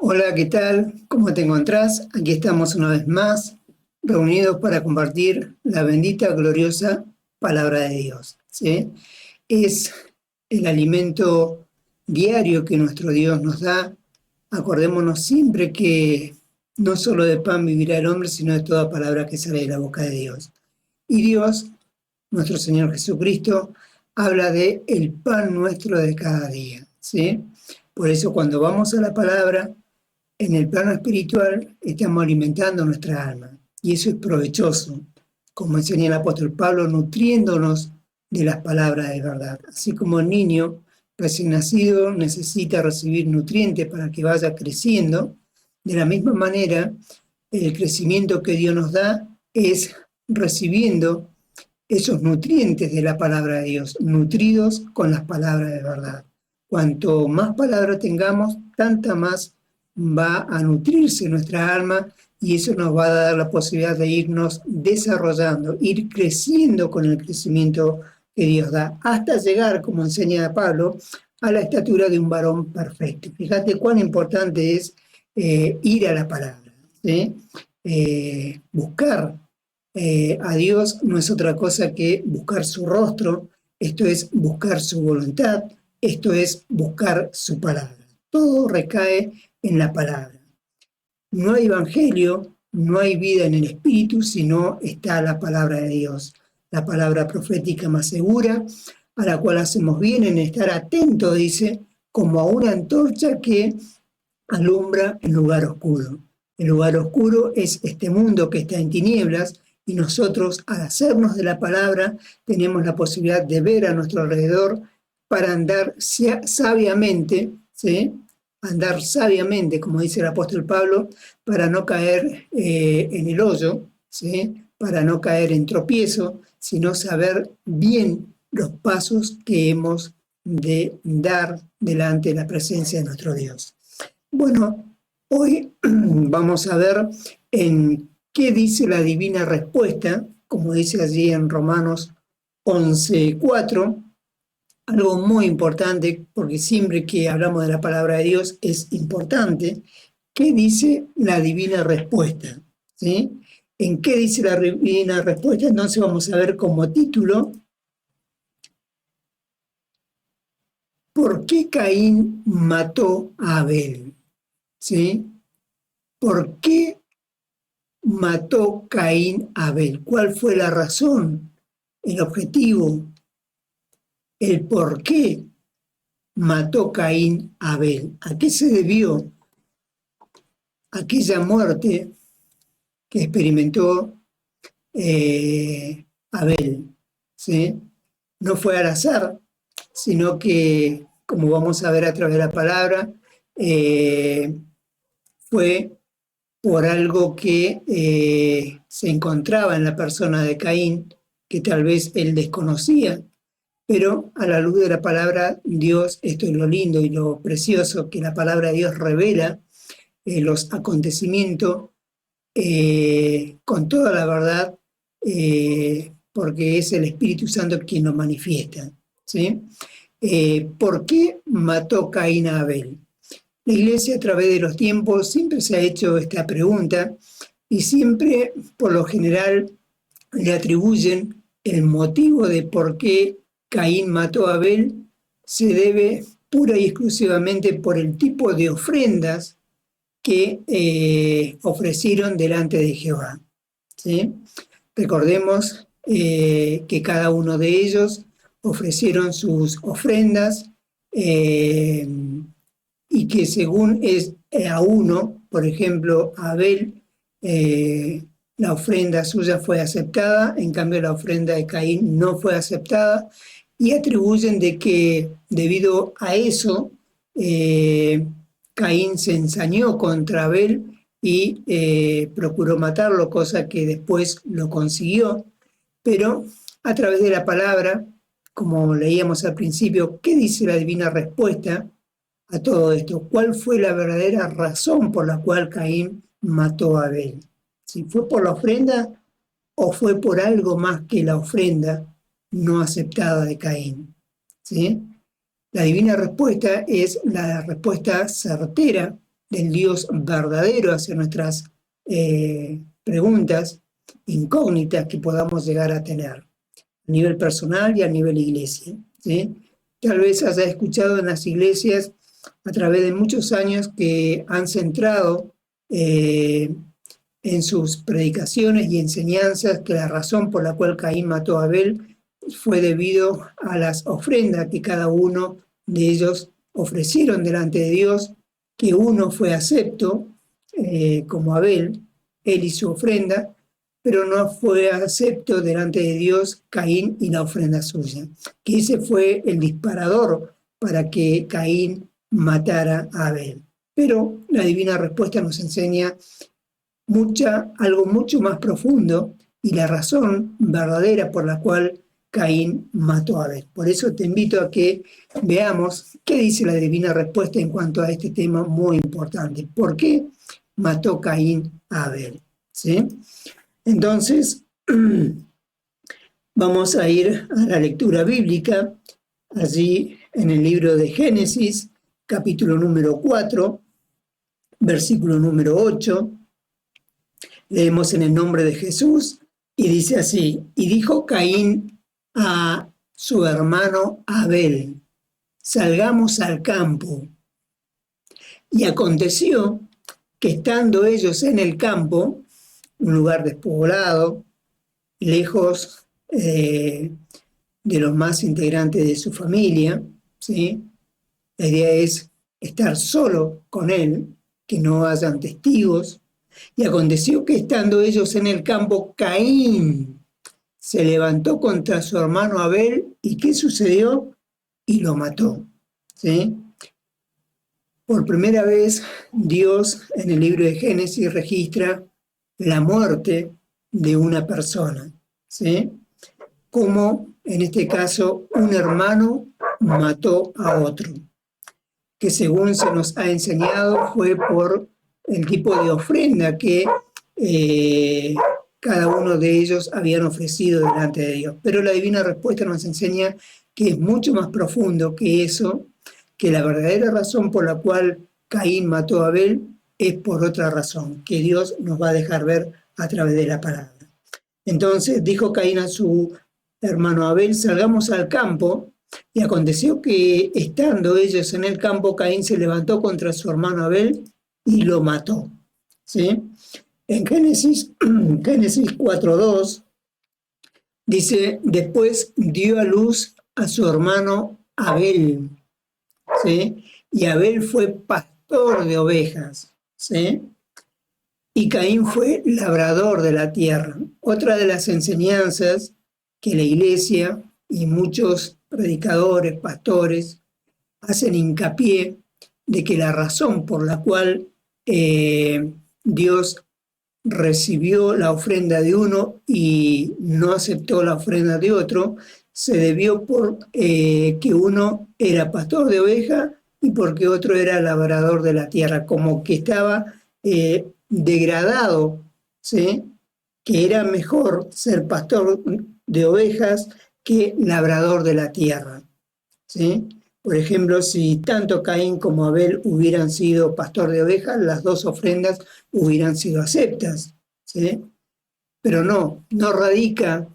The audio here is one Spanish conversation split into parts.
Hola, ¿qué tal? ¿Cómo te encontrás? Aquí estamos una vez más, reunidos para compartir la bendita, gloriosa palabra de Dios. ¿Sí? Es el alimento diario que nuestro Dios nos da. Acordémonos siempre que no solo de pan vivirá el hombre, sino de toda palabra que sale de la boca de Dios. Y Dios, nuestro Señor Jesucristo, habla de el pan nuestro de cada día. ¿Sí? Por eso cuando vamos a la palabra, en el plano espiritual estamos alimentando nuestra alma y eso es provechoso, como enseña el apóstol Pablo, nutriéndonos de las palabras de verdad. Así como el niño recién nacido necesita recibir nutrientes para que vaya creciendo, de la misma manera el crecimiento que Dios nos da es recibiendo esos nutrientes de la palabra de Dios, nutridos con las palabras de verdad. Cuanto más palabra tengamos, tanta más va a nutrirse nuestra alma y eso nos va a dar la posibilidad de irnos desarrollando, ir creciendo con el crecimiento que Dios da, hasta llegar, como enseña Pablo, a la estatura de un varón perfecto. Fíjate cuán importante es ir a la palabra, ¿sí? Buscar a Dios no es otra cosa que buscar su rostro, esto es buscar su voluntad, esto es buscar su palabra. Todo recae en la palabra. No hay evangelio, no hay vida en el espíritu si no está la palabra de Dios, la palabra profética más segura, a la cual hacemos bien en estar atento, dice, como a una antorcha que alumbra el lugar oscuro. El lugar oscuro es este mundo que está en tinieblas y nosotros, al hacernos de la palabra, tenemos la posibilidad de ver a nuestro alrededor para andar sabiamente, ¿sí? Andar sabiamente, como dice el apóstol Pablo, para no caer en el hoyo, ¿sí? Para no caer en tropiezo, sino saber bien los pasos que hemos de dar delante de la presencia de nuestro Dios. Bueno, hoy vamos a ver en qué dice la divina respuesta, como dice allí en Romanos 11:4, algo muy importante, porque siempre que hablamos de la palabra de Dios es importante, ¿qué dice la divina respuesta? ¿Sí? ¿En qué dice la divina respuesta? Entonces vamos a ver como título, ¿por qué Caín mató a Abel? ¿Sí? ¿Por qué mató Caín a Abel? ¿Cuál fue la razón, el objetivo, el por qué mató Caín a Abel? ¿A qué se debió aquella muerte que experimentó Abel? ¿Sí? No fue al azar, sino que, como vamos a ver a través de la palabra, fue por algo que se encontraba en la persona de Caín, que tal vez él desconocía, pero a la luz de la palabra Dios, esto es lo lindo y lo precioso, que la palabra de Dios revela los acontecimientos con toda la verdad, porque es el Espíritu Santo quien nos manifiesta. ¿Sí? ¿Por qué mató Caín a Abel? La Iglesia a través de los tiempos siempre se ha hecho esta pregunta y siempre, por lo general, le atribuyen el motivo de por qué Caín mató a Abel, se debe pura y exclusivamente por el tipo de ofrendas que ofrecieron delante de Jehová. ¿Sí? Recordemos que cada uno de ellos ofrecieron sus ofrendas y que según es a uno, por ejemplo, a Abel, la ofrenda suya fue aceptada, en cambio la ofrenda de Caín no fue aceptada, y atribuyen de que debido a eso, Caín se ensañó contra Abel y procuró matarlo, cosa que después lo consiguió, pero a través de la palabra, como leíamos al principio, ¿qué dice la divina respuesta a todo esto? ¿Cuál fue la verdadera razón por la cual Caín mató a Abel? ¿Si fue por la ofrenda o fue por algo más que la ofrenda no aceptada de Caín? ¿Sí? La divina respuesta es la respuesta certera del Dios verdadero hacia nuestras preguntas incógnitas que podamos llegar a tener a nivel personal y a nivel iglesia, ¿sí? Tal vez haya escuchado en las iglesias a través de muchos años que han centrado en sus predicaciones y enseñanzas que la razón por la cual Caín mató a Abel fue debido a las ofrendas que cada uno de ellos ofrecieron delante de Dios, que uno fue acepto, como Abel, él y su ofrenda, pero no fue acepto delante de Dios Caín y la ofrenda suya, que ese fue el disparador para que Caín matara a Abel. Pero la divina respuesta nos enseña algo mucho más profundo y la razón verdadera por la cual Caín mató a Abel. Por eso te invito a que veamos qué dice la divina respuesta en cuanto a este tema muy importante. ¿Por qué mató Caín a Abel? ¿Sí? Entonces, vamos a ir a la lectura bíblica, allí en el libro de Génesis, capítulo número 4, versículo número 8. Leemos en el nombre de Jesús y dice así: y dijo Caín a su hermano Abel, salgamos al campo. Y aconteció que estando ellos en el campo, un lugar despoblado, lejos de los más integrantes de su familia, ¿sí? La idea es estar solo con él, que no hayan testigos. Y aconteció que estando ellos en el campo, Caín se levantó contra su hermano Abel. ¿Y qué sucedió? Y lo mató, ¿sí? Por primera vez, Dios en el libro de Génesis registra la muerte de una persona, ¿sí? Como en este caso un hermano mató a otro, que según se nos ha enseñado fue por el tipo de ofrenda que cada uno de ellos habían ofrecido delante de Dios. Pero la divina respuesta nos enseña que es mucho más profundo que eso, que la verdadera razón por la cual Caín mató a Abel es por otra razón, que Dios nos va a dejar ver a través de la palabra. Entonces dijo Caín a su hermano Abel, salgamos al campo. Y aconteció que estando ellos en el campo, Caín se levantó contra su hermano Abel y lo mató, ¿sí? En Génesis 4:2 dice, después dio a luz a su hermano Abel, ¿sí? Y Abel fue pastor de ovejas, ¿sí? Y Caín fue labrador de la tierra. Otra de las enseñanzas que la iglesia y muchos predicadores, pastores, hacen hincapié de que la razón por la cual Dios recibió la ofrenda de uno y no aceptó la ofrenda de otro, se debió por que uno era pastor de oveja y porque otro era labrador de la tierra, como que estaba degradado, ¿sí? Que era mejor ser pastor de ovejas que labrador de la tierra, ¿sí? Por ejemplo, si tanto Caín como Abel hubieran sido pastor de ovejas, las dos ofrendas hubieran sido aceptas, ¿sí? Pero no radica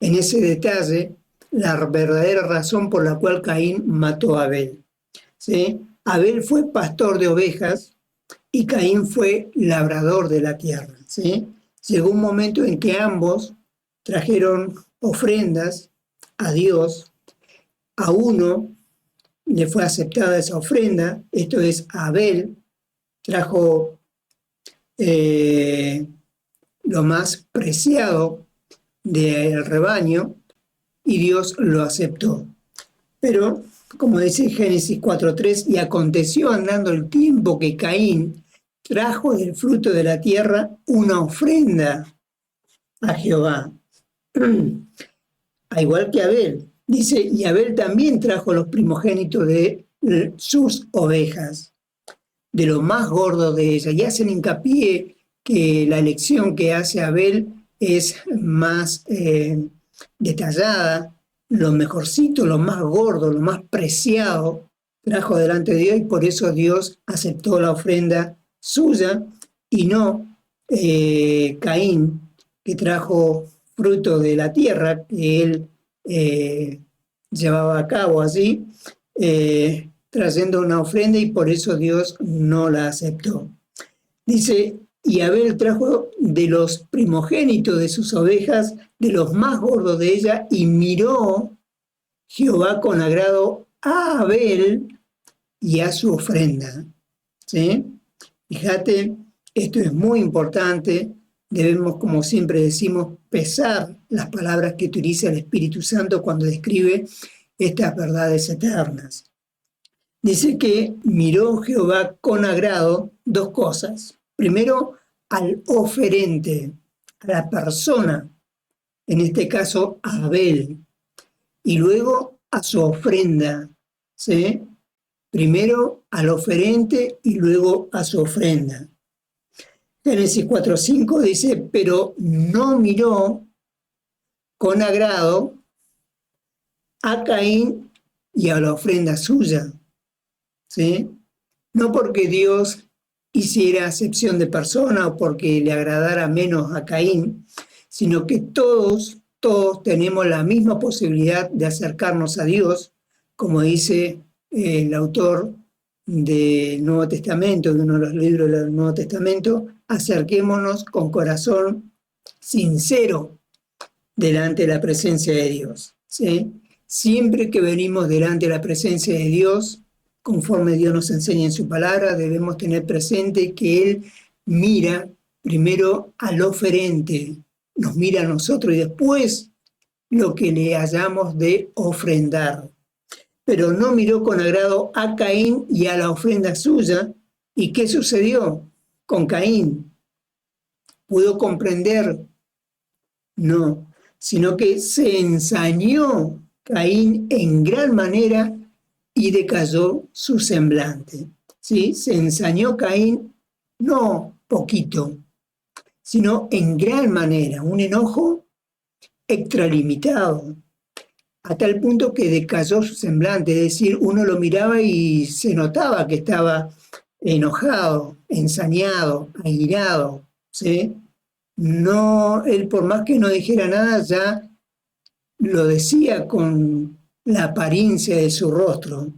en ese detalle la verdadera razón por la cual Caín mató a Abel, ¿sí? Abel fue pastor de ovejas y Caín fue labrador de la tierra, ¿sí? Llegó un momento en que ambos trajeron ofrendas a Dios. A uno le fue aceptada esa ofrenda, esto es, Abel trajo lo más preciado del rebaño y Dios lo aceptó. Pero, como dice Génesis 4:3, y aconteció andando el tiempo que Caín trajo del fruto de la tierra una ofrenda a Jehová, a igual que Abel. Dice, y Abel también trajo los primogénitos de sus ovejas, de lo más gordo de ellas. Y hacen hincapié que la elección que hace Abel es más detallada, lo mejorcito, lo más gordo, lo más preciado, trajo delante de Dios y por eso Dios aceptó la ofrenda suya y no Caín, que trajo fruto de la tierra que él llevaba a cabo allí, trayendo una ofrenda y por eso Dios no la aceptó. Dice, y Abel trajo de los primogénitos de sus ovejas, de los más gordos de ella, y miró Jehová con agrado a Abel y a su ofrenda. ¿Sí? Fíjate, esto es muy importante. Debemos, como siempre decimos, pesar las palabras que utiliza el Espíritu Santo cuando describe estas verdades eternas. Dice que miró Jehová con agrado dos cosas. Primero, al oferente, a la persona, en este caso a Abel, y luego a su ofrenda, ¿sí? Primero al oferente y luego a su ofrenda. Génesis 4:5 dice, pero no miró con agrado a Caín y a la ofrenda suya, ¿sí? No porque Dios hiciera acepción de persona o porque le agradara menos a Caín, sino que todos tenemos la misma posibilidad de acercarnos a Dios, como dice el autor del Nuevo Testamento, de uno de los libros del Nuevo Testamento, acerquémonos con corazón sincero delante de la presencia de Dios, ¿sí? Siempre que venimos delante de la presencia de Dios, conforme Dios nos enseña en su palabra, debemos tener presente que Él mira primero al oferente, nos mira a nosotros y después lo que le hayamos de ofrendar. Pero no miró con agrado a Caín y a la ofrenda suya. ¿Y qué sucedió con Caín? ¿Pudo comprender? No, sino que se ensañó Caín en gran manera y decayó su semblante. ¿Sí? Se ensañó Caín, no poquito, sino en gran manera, un enojo extralimitado, a tal punto que decayó su semblante, es decir, uno lo miraba y se notaba que estaba enojado, ensañado, airado, ¿sí? No, él por más que no dijera nada, ya lo decía con la apariencia de su rostro.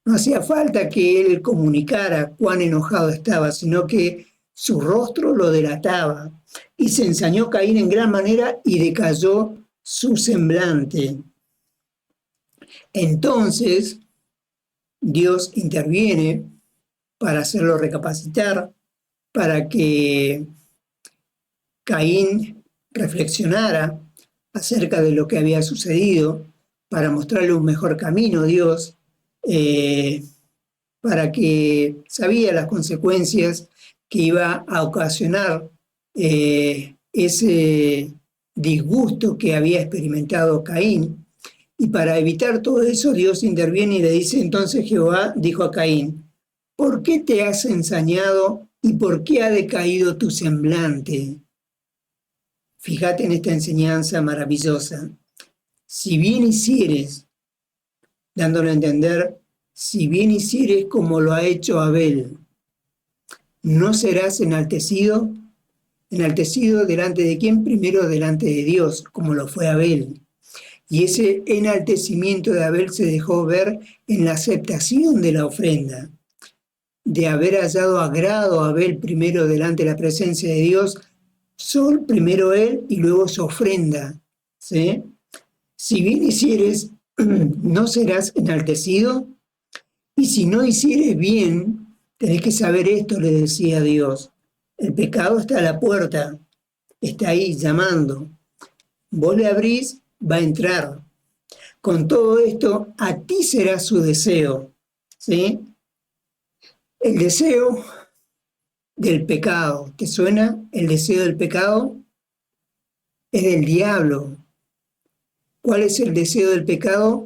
No hacía falta que él comunicara cuán enojado estaba, sino que su rostro lo delataba. Y se ensañó Caín en gran manera y decayó su semblante. Entonces, Dios interviene para hacerlo recapacitar, para que Caín reflexionara acerca de lo que había sucedido, para mostrarle un mejor camino, Dios, para que sabía las consecuencias que iba a ocasionar ese disgusto que había experimentado Caín. Y para evitar todo eso, Dios interviene y le dice, entonces Jehová dijo a Caín, ¿por qué te has ensañado y por qué ha decaído tu semblante? Fíjate en esta enseñanza maravillosa. Si bien hicieres, dándole a entender, si bien hicieres como lo ha hecho Abel, ¿no serás enaltecido? ¿Enaltecido delante de quién? Primero delante de Dios, como lo fue Abel. Y ese enaltecimiento de Abel se dejó ver en la aceptación de la ofrenda, de haber hallado agrado a Abel primero delante de la presencia de Dios, primero él y luego su ofrenda, ¿sí? Si bien hicieres, no serás enaltecido, y si no hicieres bien, tenés que saber esto, le decía Dios, el pecado está a la puerta, está ahí llamando, vos le abrís, va a entrar. Con todo esto, a ti será su deseo, ¿sí? El deseo del pecado, ¿te suena? El deseo del pecado es del diablo. ¿Cuál es el deseo del pecado?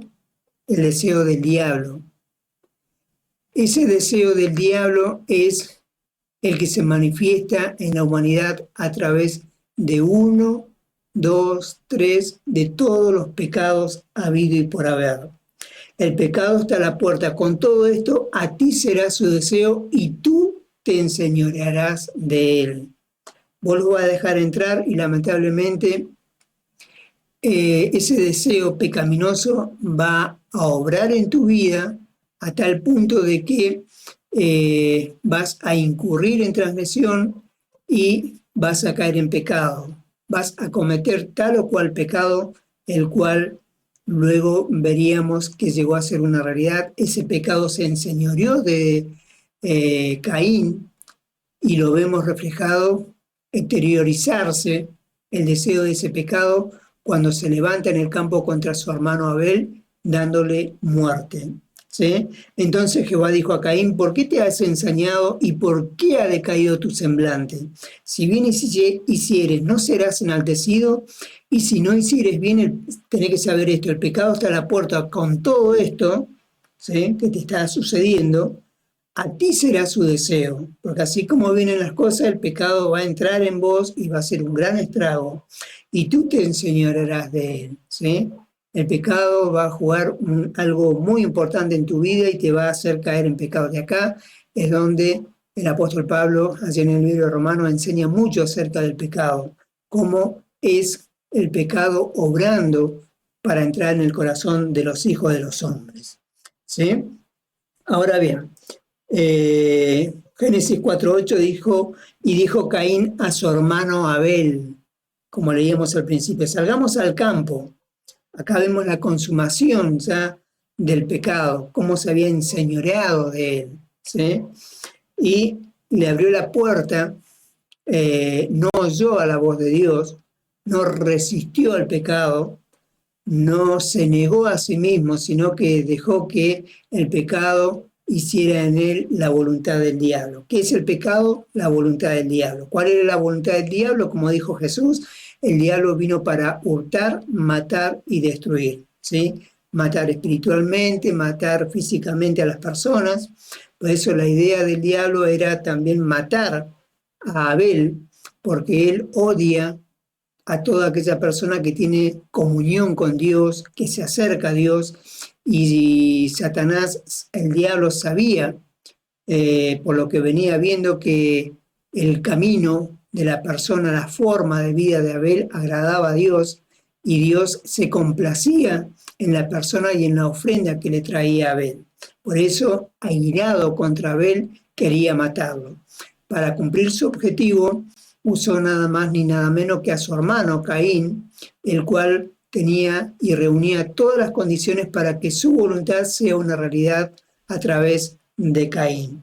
El deseo del diablo. Ese deseo del diablo es el que se manifiesta en la humanidad a través de 1, 2, 3, de todos los pecados habido y por haber. El pecado está a la puerta. Con todo esto, a ti será su deseo y tú te enseñorearás de él. Vos lo vas a dejar entrar y lamentablemente ese deseo pecaminoso va a obrar en tu vida a tal punto de que vas a incurrir en transgresión y vas a caer en pecado. Vas a cometer tal o cual pecado, el cual luego veríamos que llegó a ser una realidad. Ese pecado se enseñoreó de Caín y lo vemos reflejado, exteriorizarse el deseo de ese pecado cuando se levanta en el campo contra su hermano Abel, dándole muerte. ¿Sí? Entonces Jehová dijo a Caín: ¿por qué te has ensañado y por qué ha decaído tu semblante? Si bien hicieres, no serás enaltecido, y si no hicieres bien, tenés que saber esto: el pecado está a la puerta. Con todo esto, ¿sí?, que te está sucediendo, a ti será su deseo, porque así como vienen las cosas, el pecado va a entrar en vos y va a ser un gran estrago, y tú te enseñorearás de él, ¿sí? El pecado va a jugar algo muy importante en tu vida y te va a hacer caer en pecado. De acá es donde el apóstol Pablo, allí en el libro de Romanos, enseña mucho acerca del pecado, cómo es el pecado obrando para entrar en el corazón de los hijos de los hombres, ¿sí? Ahora bien, Génesis 4:8 dijo Caín a su hermano Abel, como leíamos al principio: salgamos al campo. Acá vemos la consumación ya del pecado, cómo se había enseñoreado de él, ¿sí? Y le abrió la puerta, no oyó a la voz de Dios, no resistió al pecado, no se negó a sí mismo, sino que dejó que el pecado hiciera en él la voluntad del diablo. ¿Qué es el pecado? La voluntad del diablo. ¿Cuál era la voluntad del diablo? Como dijo Jesús, el diablo vino para hurtar, matar y destruir, ¿sí? Matar espiritualmente, matar físicamente a las personas. Por eso la idea del diablo era también matar a Abel, porque él odia a toda aquella persona que tiene comunión con Dios, que se acerca a Dios. Y Satanás, el diablo, sabía, por lo que venía viendo, que el camino de la persona, la forma de vida de Abel agradaba a Dios, y Dios se complacía en la persona y en la ofrenda que le traía a Abel. Por eso, airado contra Abel, quería matarlo. Para cumplir su objetivo, usó nada más ni nada menos que a su hermano Caín, el cual tenía y reunía todas las condiciones para que su voluntad sea una realidad a través de Caín.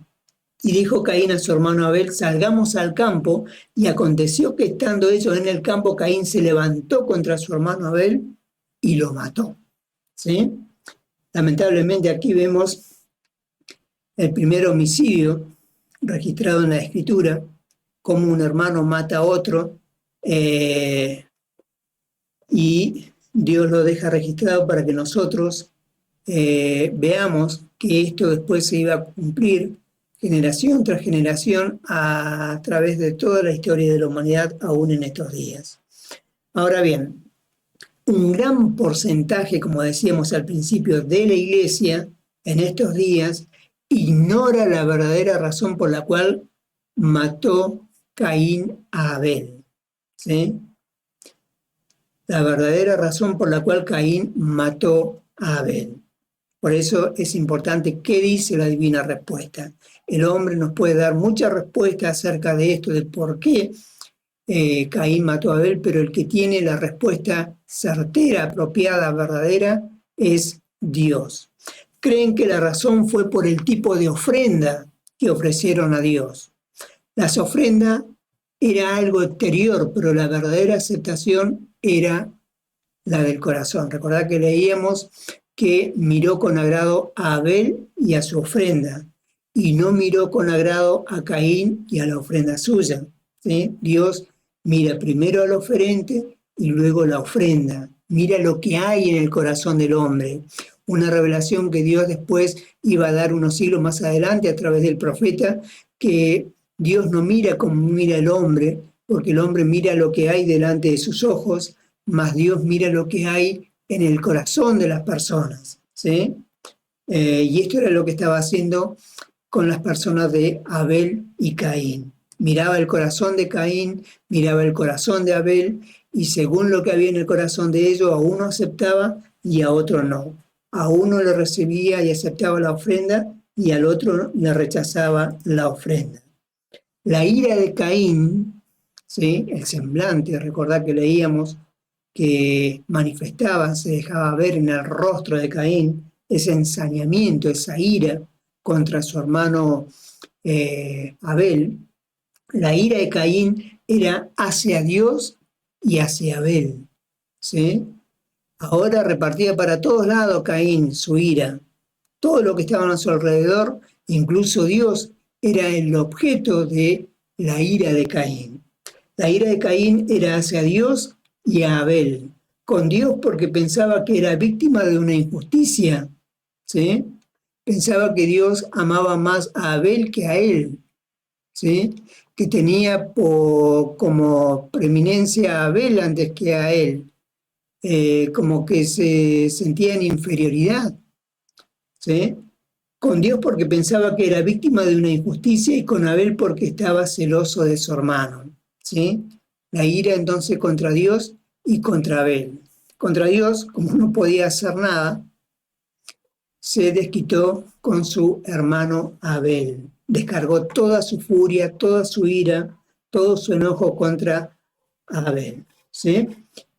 Y dijo Caín a su hermano Abel: salgamos al campo. Y aconteció que estando ellos en el campo, Caín se levantó contra su hermano Abel y lo mató, ¿sí? Lamentablemente aquí vemos el primer homicidio registrado en la Escritura, cómo un hermano mata a otro, y Dios lo deja registrado para que nosotros veamos que esto después se iba a cumplir generación tras generación a través de toda la historia de la humanidad, aún en estos días. Ahora bien, un gran porcentaje, como decíamos al principio, de la Iglesia en estos días ignora la verdadera razón por la cual mató Caín a Abel, ¿sí? La verdadera razón por la cual Caín mató a Abel. Por eso es importante qué dice la divina respuesta. El hombre nos puede dar muchas respuestas acerca de esto, de por qué Caín mató a Abel, pero el que tiene la respuesta certera, apropiada, verdadera, es Dios. Creen que la razón fue por el tipo de ofrenda que ofrecieron a Dios. Las ofrendas era algo exterior, pero la verdadera aceptación era la del corazón. Recordad que leíamos que miró con agrado a Abel y a su ofrenda, y no miró con agrado a Caín y a la ofrenda suya, ¿sí? Dios mira primero al oferente y luego la ofrenda. Mira lo que hay en el corazón del hombre. Una revelación que Dios después iba a dar unos siglos más adelante a través del profeta, que Dios no mira como mira el hombre, porque el hombre mira lo que hay delante de sus ojos, mas Dios mira lo que hay en el corazón de las personas, ¿sí? Y esto era lo que estaba haciendo con las personas de Abel y Caín. Miraba el corazón de Caín, miraba el corazón de Abel, y según lo que había en el corazón de ellos, a uno aceptaba y a otro no. A uno le recibía y aceptaba la ofrenda, y al otro le rechazaba la ofrenda. La ira de Caín, ¿sí? El semblante, recordad que leíamos que manifestaba, se dejaba ver en el rostro de Caín, ese ensañamiento, esa ira contra su hermano Abel. La ira de Caín era hacia Dios y hacia Abel, ¿sí? Ahora repartía para todos lados Caín su ira. Todo lo que estaba a su alrededor, incluso Dios, era el objeto de la ira de Caín. La ira de Caín era hacia Dios y a Abel. Con Dios porque pensaba que era víctima de una injusticia, ¿sí? Pensaba que Dios amaba más a Abel que a él, ¿sí? Que tenía como preeminencia a Abel antes que a él, como que se sentía en inferioridad, ¿sí? Con Dios porque pensaba que era víctima de una injusticia y con Abel porque estaba celoso de su hermano, ¿sí? La ira entonces contra Dios y contra Abel. Contra Dios, como no podía hacer nada, se desquitó con su hermano Abel. Descargó toda su furia, toda su ira, todo su enojo contra Abel, ¿sí?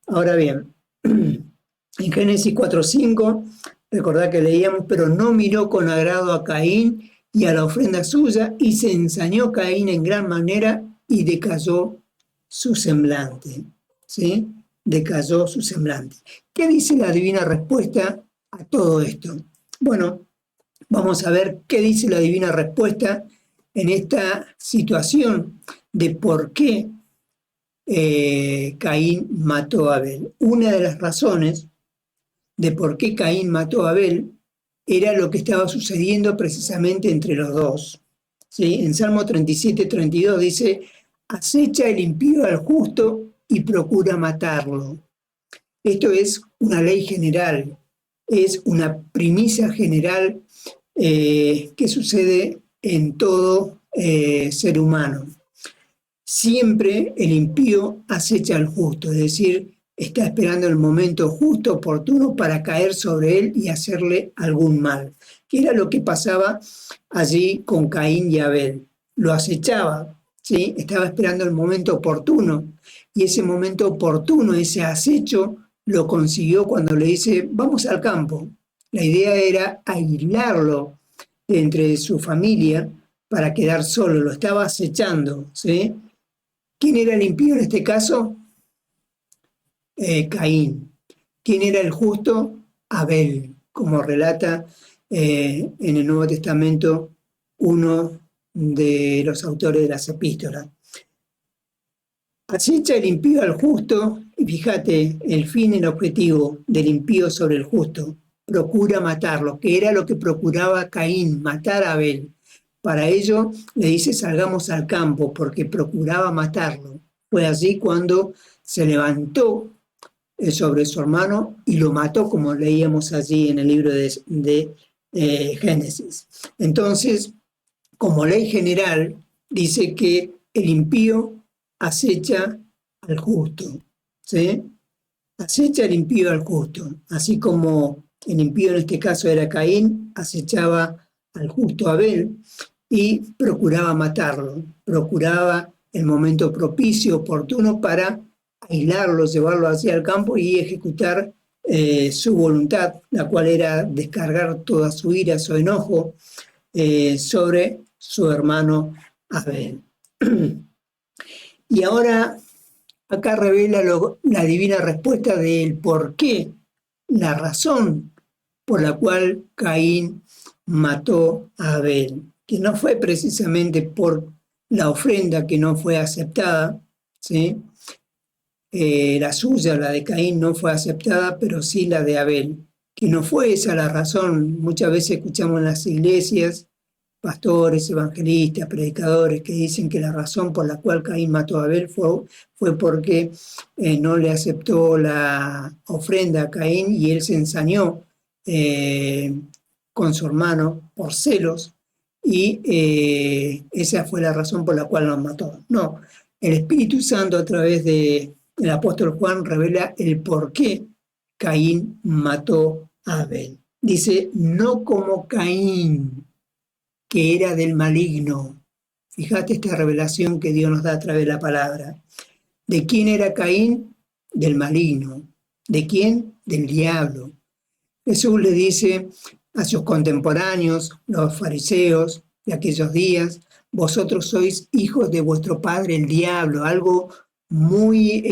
Ahora bien, en Génesis 4:5, recordad que leíamos, pero no miró con agrado a Caín y a la ofrenda suya, y se ensañó Caín en gran manera y decayó su semblante, ¿sí? Decayó su semblante. ¿Qué dice la divina respuesta a todo esto? Bueno, vamos a ver qué dice la divina respuesta en esta situación de por qué Caín mató a Abel. Una de las razones de por qué Caín mató a Abel era lo que estaba sucediendo precisamente entre los dos. ¿Sí? En Salmo 37:32 dice, acecha el impío al justo y procura matarlo. Esto es una ley general, es una primicia general que sucede en todo ser humano. Siempre el impío acecha al justo, es decir, está esperando el momento justo, oportuno, para caer sobre él y hacerle algún mal, que era lo que pasaba allí con Caín y Abel. Lo acechaba, ¿sí? Estaba esperando el momento oportuno, y ese momento oportuno, ese acecho, lo consiguió cuando le dice, vamos al campo. La idea era aislarlo de entre su familia para quedar solo, lo estaba acechando, ¿sí? ¿Quién era el impío en este caso? Caín. ¿Quién era el justo? Abel, como relata en el Nuevo Testamento uno de los autores de las epístolas. Acecha el impío al justo, y fíjate, el fin y el objetivo del impío sobre el justo. Procura matarlo, que era lo que procuraba Caín, matar a Abel. Para ello le dice salgamos al campo, porque procuraba matarlo. Fue allí cuando se levantó sobre su hermano y lo mató, como leíamos allí en el libro de Génesis. Entonces, como ley general, dice que el impío acecha al justo, ¿sí? Acecha el impío al justo, así como el impío en este caso era Caín, acechaba al justo Abel y procuraba matarlo, procuraba el momento propicio, oportuno para aislarlo, llevarlo hacia el campo y ejecutar su voluntad, la cual era descargar toda su ira, su enojo sobre su hermano Abel. Y ahora acá revela la divina respuesta del por qué, la razón por la cual Caín mató a Abel, que no fue precisamente por la ofrenda que no fue aceptada, ¿sí? La suya, la de Caín, no fue aceptada, pero sí la de Abel, que no fue esa la razón. Muchas veces escuchamos en las iglesias pastores, evangelistas, predicadores que dicen que la razón por la cual Caín mató a Abel fue porque no le aceptó la ofrenda a Caín y él se ensañó con su hermano por celos y esa fue la razón por la cual nos mató. No, el Espíritu Santo a través del apóstol Juan revela el por qué Caín mató a Abel. Dice, no como Caín, que era del maligno. Fíjate esta revelación que Dios nos da a través de la palabra. ¿De quién era Caín? Del maligno. ¿De quién? Del diablo. Jesús le dice a sus contemporáneos, los fariseos de aquellos días, vosotros sois hijos de vuestro padre el diablo, algo muy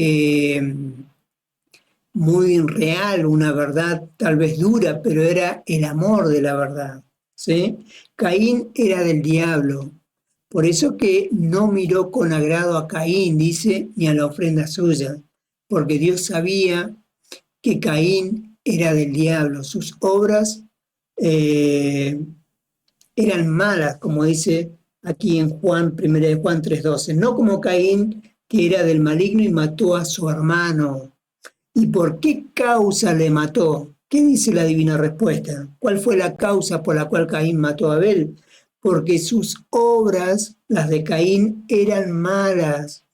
real, una verdad tal vez dura, pero era el amor de la verdad, ¿sí? Caín era del diablo, por eso que no miró con agrado a Caín, dice, ni a la ofrenda suya, porque Dios sabía que Caín era del diablo, sus obras eran malas, como dice aquí en Juan, 1 de Juan 3:12, no como Caín, que era del maligno y mató a su hermano. ¿Y por qué causa le mató? ¿Qué dice la divina respuesta? ¿Cuál fue la causa por la cual Caín mató a Abel? Porque sus obras, las de Caín, eran malas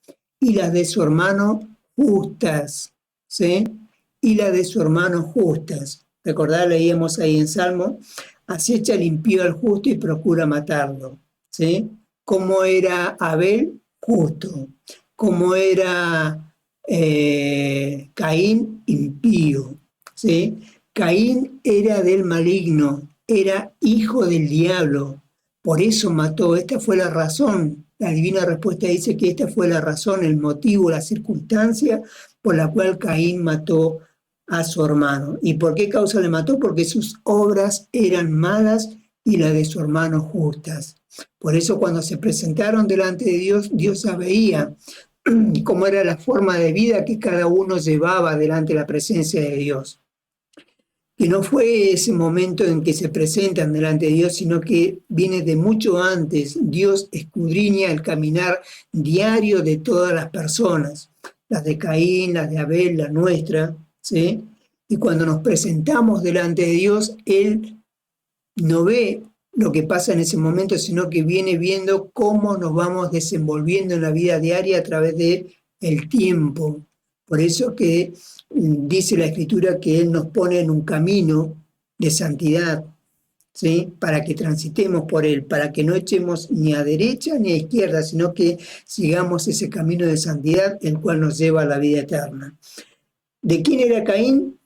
y las de su hermano justas, ¿sí? Y las de su hermano justas. Recordad, leíamos ahí en Salmo, acecha el impío al justo y procura matarlo, ¿sí? ¿Cómo era Abel? Justo. ¿Cómo era Caín? Impío, ¿sí? Caín era del maligno, era hijo del diablo, por eso mató. Esta fue la razón. La divina respuesta dice que esta fue la razón, el motivo, la circunstancia por la cual Caín mató a su hermano. ¿Y por qué causa le mató? Porque sus obras eran malas y las de su hermano justas. Por eso cuando se presentaron delante de Dios, Dios ya veía cómo era la forma de vida que cada uno llevaba delante de la presencia de Dios. Que no fue ese momento en que se presentan delante de Dios, sino que viene de mucho antes. Dios escudriña el caminar diario de todas las personas, las de Caín, las de Abel, la nuestra, ¿sí? Y cuando nos presentamos delante de Dios, Él no ve lo que pasa en ese momento, sino que viene viendo cómo nos vamos desenvolviendo en la vida diaria a través de el tiempo. Por eso que dice la Escritura que Él nos pone en un camino de santidad, ¿sí? Para que transitemos por Él, para que no echemos ni a derecha ni a izquierda, sino que sigamos ese camino de santidad, el cual nos lleva a la vida eterna. ¿De quién era Caín?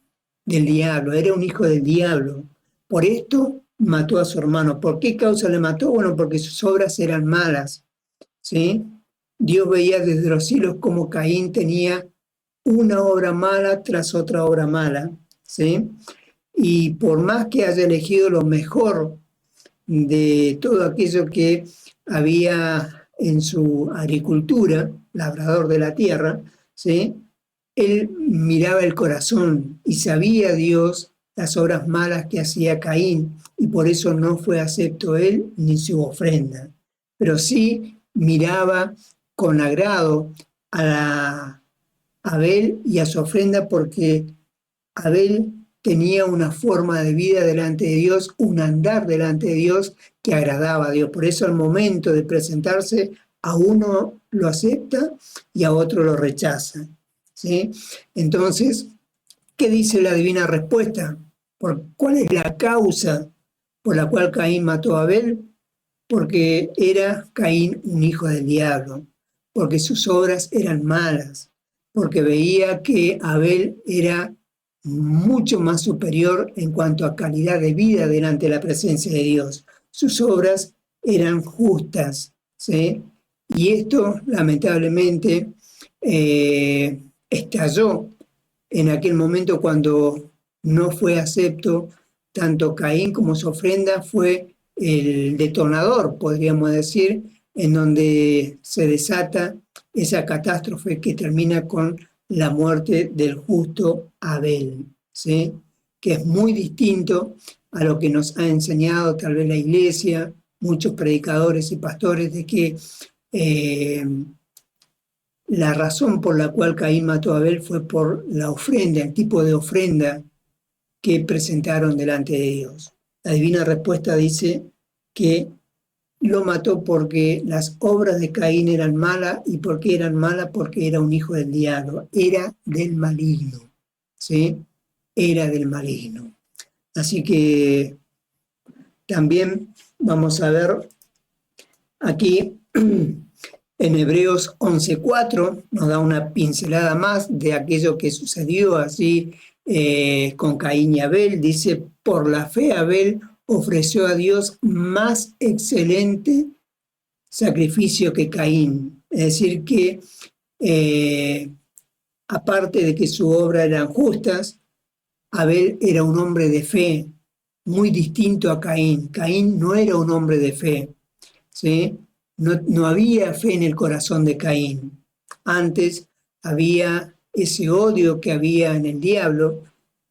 Del diablo, era un hijo del diablo. Por esto mató a su hermano. ¿Por qué causa le mató? Bueno, porque sus obras eran malas, ¿sí? Dios veía desde los cielos como Caín tenía una obra mala tras otra obra mala, ¿sí? Y por más que haya elegido lo mejor de todo aquello que había en su agricultura, labrador de la tierra, ¿sí? Él miraba el corazón y sabía Dios las obras malas que hacía Caín, y por eso no fue acepto él ni su ofrenda. Pero sí miraba con agrado a Abel y a su ofrenda, porque Abel tenía una forma de vida delante de Dios, un andar delante de Dios que agradaba a Dios. Por eso al momento de presentarse, a uno lo acepta y a otro lo rechaza, ¿sí? Entonces, ¿qué dice la divina respuesta? ¿Cuál es la causa por la cual Caín mató a Abel? Porque era Caín un hijo del diablo, porque sus obras eran malas, porque veía que Abel era mucho más superior en cuanto a calidad de vida delante de la presencia de Dios. Sus obras eran justas, ¿sí? Y esto, lamentablemente, estalló en aquel momento cuando no fue acepto tanto Caín como su ofrenda. Fue el detonador, podríamos decir, en donde se desata esa catástrofe que termina con la muerte del justo Abel, ¿sí? Que es muy distinto a lo que nos ha enseñado tal vez la Iglesia, muchos predicadores y pastores, de que la razón por la cual Caín mató a Abel fue por la ofrenda, el tipo de ofrenda que presentaron delante de Dios. La divina respuesta dice que lo mató porque las obras de Caín eran malas. ¿Y por qué eran malas? Porque era un hijo del diablo, era del maligno, ¿sí? Era del maligno. Así que también vamos a ver aquí en Hebreos 11:4 nos da una pincelada más de aquello que sucedió así con Caín y Abel. Dice, por la fe Abel ofreció a Dios más excelente sacrificio que Caín. Es decir, que aparte de que su obra eran justas, Abel era un hombre de fe, muy distinto a Caín. Caín no era un hombre de fe, ¿sí? No había fe en el corazón de Caín. Antes había ese odio que había en el diablo,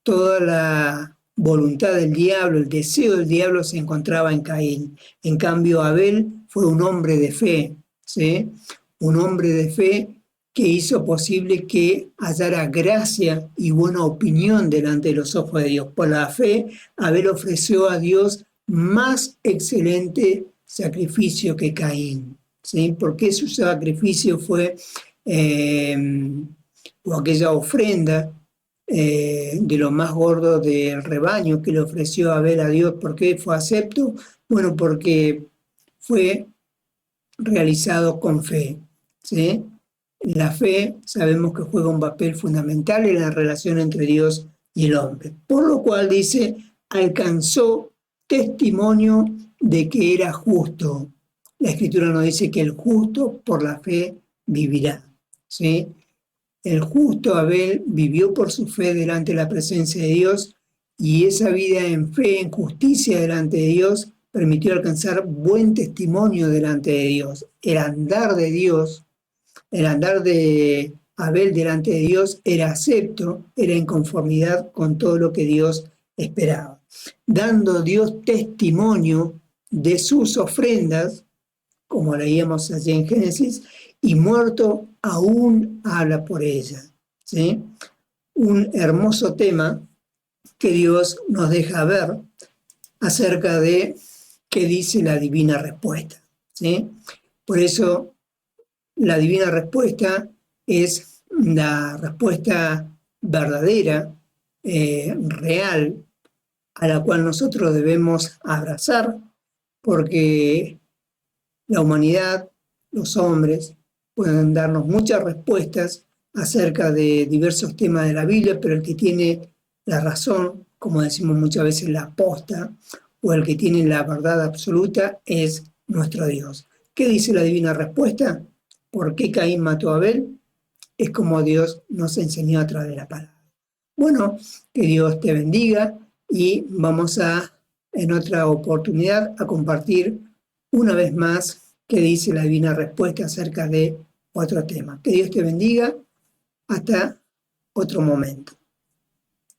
toda la voluntad del diablo, el deseo del diablo se encontraba en Caín. En cambio, Abel fue un hombre de fe, ¿sí? Un hombre de fe que hizo posible que hallara gracia y buena opinión delante de los ojos de Dios. Por la fe, Abel ofreció a Dios más excelente sacrificio que Caín, ¿sí? Porque su sacrificio fue, o aquella ofrenda de lo más gordo del rebaño que le ofreció Abel a Dios. ¿Por qué fue acepto? Bueno, porque fue realizado con fe, ¿sí? La fe sabemos que juega un papel fundamental en la relación entre Dios y el hombre, por lo cual dice, alcanzó testimonio de que era justo. La Escritura nos dice que el justo por la fe vivirá, ¿sí? El justo Abel vivió por su fe delante de la presencia de Dios y esa vida en fe, en justicia delante de Dios, permitió alcanzar buen testimonio delante de Dios. El andar de Abel delante de Dios era acepto, era en conformidad con todo lo que Dios esperaba. Dando Dios testimonio de sus ofrendas, como leíamos allí en Génesis, y muerto aún habla por ella, ¿sí? Un hermoso tema que Dios nos deja ver acerca de qué dice la divina respuesta, ¿sí? Por eso la divina respuesta es la respuesta verdadera, real, a la cual nosotros debemos abrazar, porque la humanidad, los hombres, pueden darnos muchas respuestas acerca de diversos temas de la Biblia, pero el que tiene la razón, como decimos muchas veces, la posta, o el que tiene la verdad absoluta, es nuestro Dios. ¿Qué dice la divina respuesta? ¿Por qué Caín mató a Abel? Es como Dios nos enseñó a través de la palabra. Bueno, que Dios te bendiga y vamos a, en otra oportunidad, a compartir una vez más qué dice la divina respuesta acerca de otro tema. Que Dios te bendiga. Hasta otro momento.